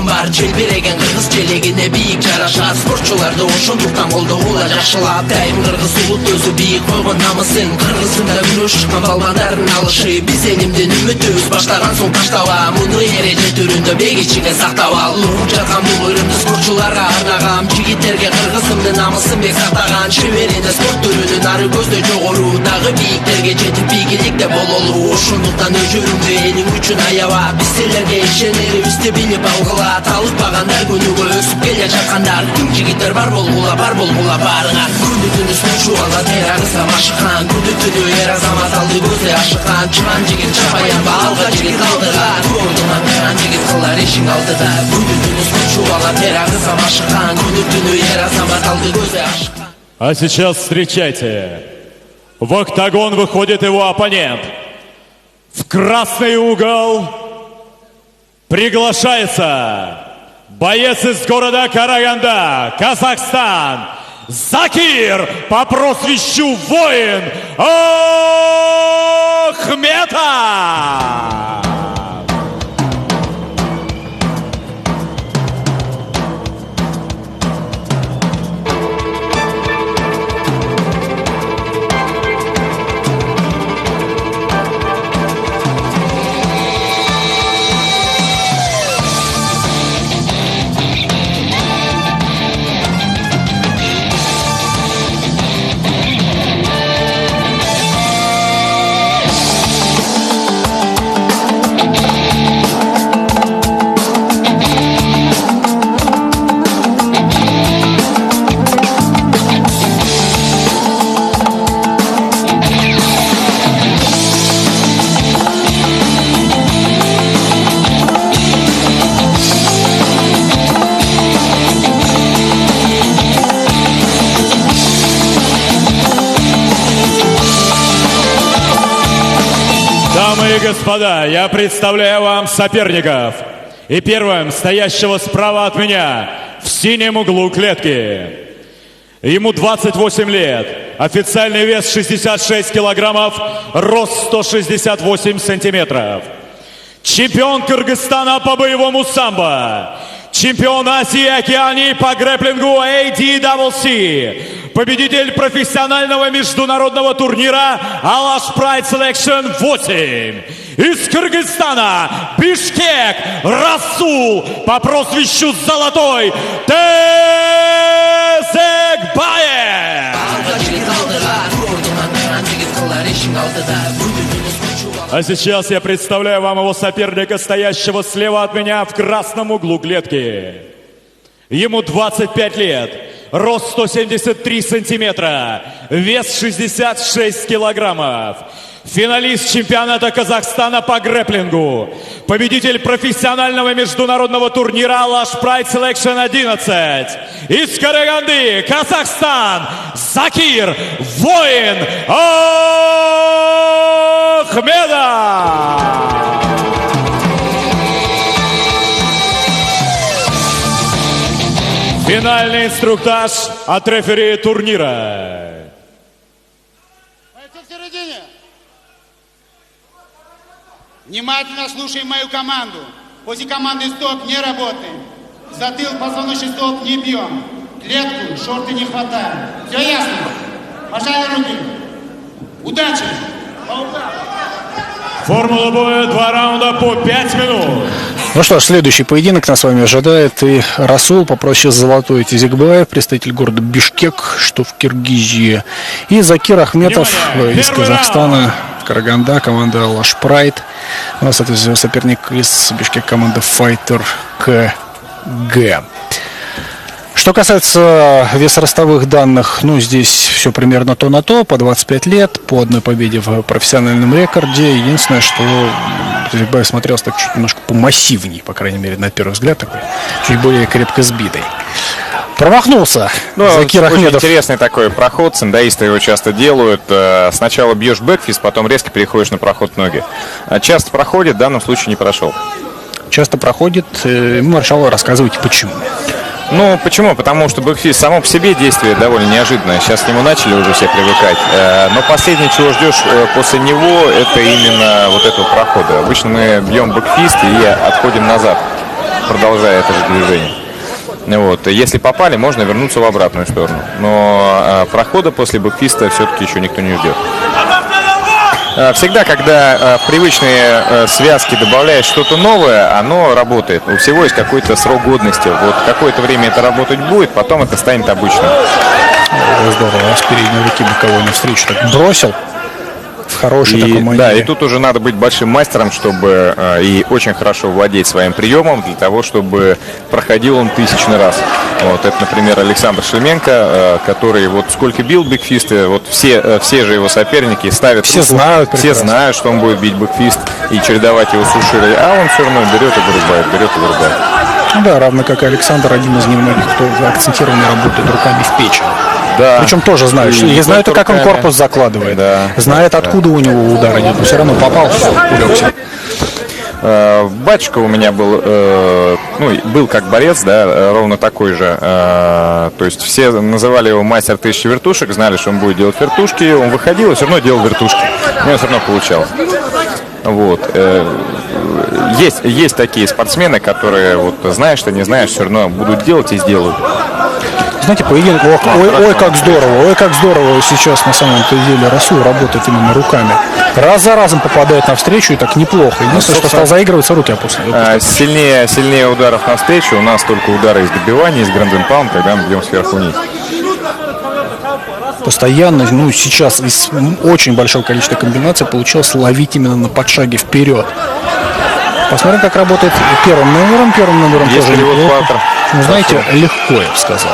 бар, желбиреген кыргыз желегине бийик жарашат. Спортчуларды ошондуктан колдогула жакшылап. Дайым кыргыз улут өзү бийик койгон намысын, кыргызында күрөш чыккан балбандардын алышы. Биз элимдин үмүтүбүз, баштаган соң таштаба. Муну эреже түрүндө бек ичиңе сактап ал. Уруп жаткан бул өрүмдү спортчуларга арнагам. Жигиттерге кыргызымдын намысын бек сактаган. Шеберинде спорт түрүнүн ары көздөй жогору. Дагы бийиктерге жетип бийликте бололу. Ошондуктан өжөрүңдү элиң үчүн аяба. Биз силерге ишенерибизди билип алгыла. Талыкпагандар күнүгө өсүп келе жаткандар. Ким жигиттер бар болгула барга. Күндү түнү спортчу алга терагызга башыккан. Күндү түнү эр азамат алды көздөй ашыккан. Чыган жигит чапаянба алга жигит калдыган. Ордунан кыран жигит кылар ишин алдыда. Күндү түнү спортчу алга терагызга башыккан. Күндү түнү эр азамат алды көздөй ашыккан. А сейчас встречайте. В октагон выходит его оппонент. В красный угол приглашается боец из города Караганда, Казахстан, Закир по прозвищу Воин Ахметов. Дамы и господа, я представляю вам соперников. И первым, стоящего справа от меня, в синем углу клетки. Ему 28 лет, официальный вес 66 килограммов, рост 168 сантиметров. Чемпион Кыргызстана по боевому самбо. Чемпион Азии и Океании по грэпплингу ADWC. Победитель профессионального международного турнира Алаш Pride Selection 8. Из Кыргызстана Бишкек Расул по прозвищу Золотой Тезекбаев. А сейчас я представляю вам его соперника, стоящего слева от меня в красном углу клетки. Ему 25 лет, рост 173 сантиметра, вес 66 килограммов. Финалист чемпионата Казахстана по грэпплингу. Победитель профессионального международного турнира Алаш Pride Selection 11. Из Караганды, Казахстан, Закир Воин Ахмедов. Финальный инструктаж от рефери турнира. Бойцы в середине. Внимательно слушаем мою команду. После команды стоп не работаем. Затыл, позвоночный столб не бьем. Клетку, шорты не хватает. Все ясно? Пожали руки. Удачи! Формула боя 2 раунда по 5 минут. Ну что ж, следующий поединок нас с вами ожидает. И Расул, попроще Золотой Тезекбаев, представитель города Бишкек, что в Киргизии. И Закир Ахметов из Казахстана, Караганда, команда Алаш Pride. У нас, соответственно, соперник из Бишкек, команда Fighter КГ. Что касается весоростовых данных, ну, здесь все примерно то на то, по 25 лет, по одной победе в профессиональном рекорде. Единственное, что Тезекбаев смотрелся так чуть немножко помассивнее, по крайней мере, на первый взгляд, такой, чуть более крепко сбитый. Промахнулся Закир Ахмедов. Очень интересный такой проход, сэндаисты его часто делают. Сначала бьешь бэкфист, потом резко переходишь на проход ноги. Часто проходит, в данном случае не прошел. Часто проходит, маршал, рассказывайте почему. Ну, почему? Потому что бэкфист само по себе действие довольно неожиданное. Сейчас к нему начали уже все привыкать. Но последнее, чего ждешь после него, это именно вот этого прохода. Обычно мы бьем бэкфист и отходим назад. продолжая это же движение. Вот. Если попали, можно вернуться в обратную сторону. Но прохода после бэкфиста все-таки еще никто не ждет. Всегда, когда в привычные связки добавляешь что-то новое, оно работает. У всего есть какой-то срок годности. Вот какое-то время это работать будет, потом это станет обычным. Здорово, с передней руки боковой навстречу так бросил. В хорошей такой манере. Да, и тут уже надо быть большим мастером, чтобы и очень хорошо владеть своим приемом, для того, чтобы проходил он тысячный раз. Вот, это, например, Александр Шлеменко, который вот сколько бил бигфисты, вот все же его соперники ставят Все руку, знают все прекрасно. знают, что он будет бить бигфист и чередовать его с уширой, а он все равно берет и вырубает. Ну да, равно как и Александр, один из немногих, кто акцентированно работает руками в печень. Да. Причем тоже знают, И и знают, только как он руками. корпус закладывает. Да. Знает, откуда у него удар идет. Но все равно попал, все, улегся. Батюшка у меня был как борец, да, ровно такой же. То есть все называли его мастер 1000 вертушек, знали, что он будет делать вертушки. Он выходил и все равно делал вертушки. У него все равно получалось. Вот. Есть такие спортсмены, которые, вот, знаешь, что не знаешь, все равно будут делать и сделают. Знаете, поединок, ой, как здорово сейчас на самом-то деле Расул работает именно руками. Раз за разом попадает навстречу и так неплохо. Единственное, что стал заигрываться, руки опускать. Сильнее ударов навстречу. У нас только удары из добивания, из гранд энд паунд, когда мы бьем сверху вниз. Постоянно, сейчас из очень большого количества комбинаций получилось ловить именно на подшаге вперед. Посмотрим, как работает первым номером. Есть тоже перевод неплохо. Паттер. Знаете, легко, я бы сказал.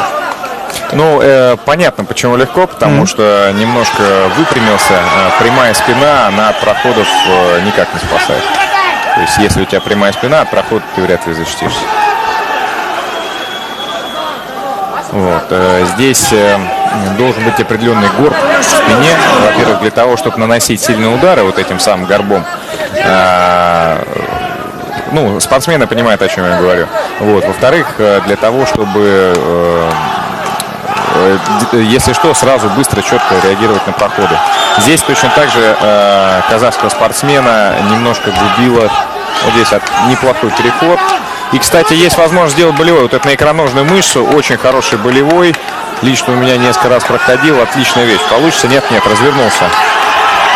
Понятно, почему легко, потому что немножко выпрямился. Прямая спина, она от проходов никак не спасает. То есть, если у тебя прямая спина, от прохода ты вряд ли защитишься. Вот. Здесь должен быть определенный горб в спине. Во-первых, для того, чтобы наносить сильные удары вот этим самым горбом. Спортсмены понимают, о чем я говорю. Вот. Во-вторых, для того, чтобы, если что, сразу быстро, четко реагировать на проходы. Здесь точно так же казахского спортсмена немножко губило. Вот здесь неплохой переход. И, кстати, есть возможность сделать болевой. Вот это на икроножную мышцу. Очень хороший болевой. Лично у меня несколько раз проходил. Отличная вещь. Получится? Нет, развернулся.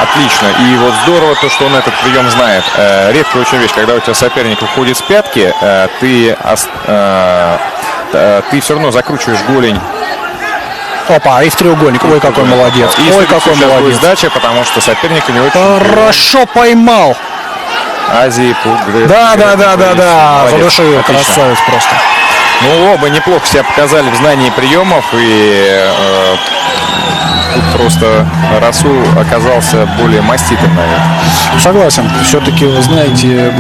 Отлично. И вот здорово то, что он этот прием знает. Редкая очень вещь, когда у тебя соперник уходит с пятки, ты все равно закручиваешь голень. Опа, и в треугольник. Ой, какой молодец. И Ой, какой молодец. Будет сдача, потому что соперник у него Хорошо поймал. Азии, Да. Задушил, отлично. красавец просто. Оба неплохо себя показали в знании приемов. И тут просто Расул оказался более маститым, наверное. Согласен. Все-таки, вы знаете,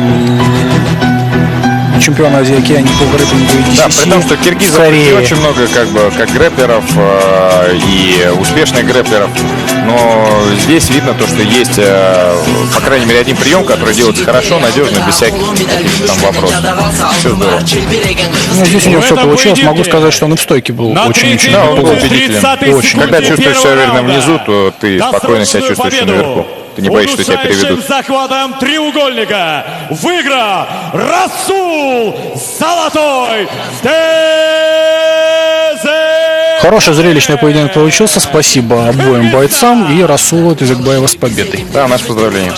чемпион Азии Океании по грэпплингу и Да, DCC, при том, что киргизов очень много как грэпплеров и успешных грэпплеров. Но здесь видно то, что есть, по крайней мере, один прием, который делается хорошо, надежно, без всяких там вопросов. Все здорово. Здесь у него все получилось. Могу сказать, что он и в стойке был очень-очень Да, он был неплохо. убедителен. Очень. Когда чувствуешь себя уверенно внизу, то ты спокойно себя чувствуешь и наверху. Ты не боишься, что тебя переведут. Захватом треугольника выиграл Расул Золотой Стезек. Хороший зрелищный поединок получился. Спасибо обоим бойцам и Расулу Тезекбаева с победой. Да, наше поздравление.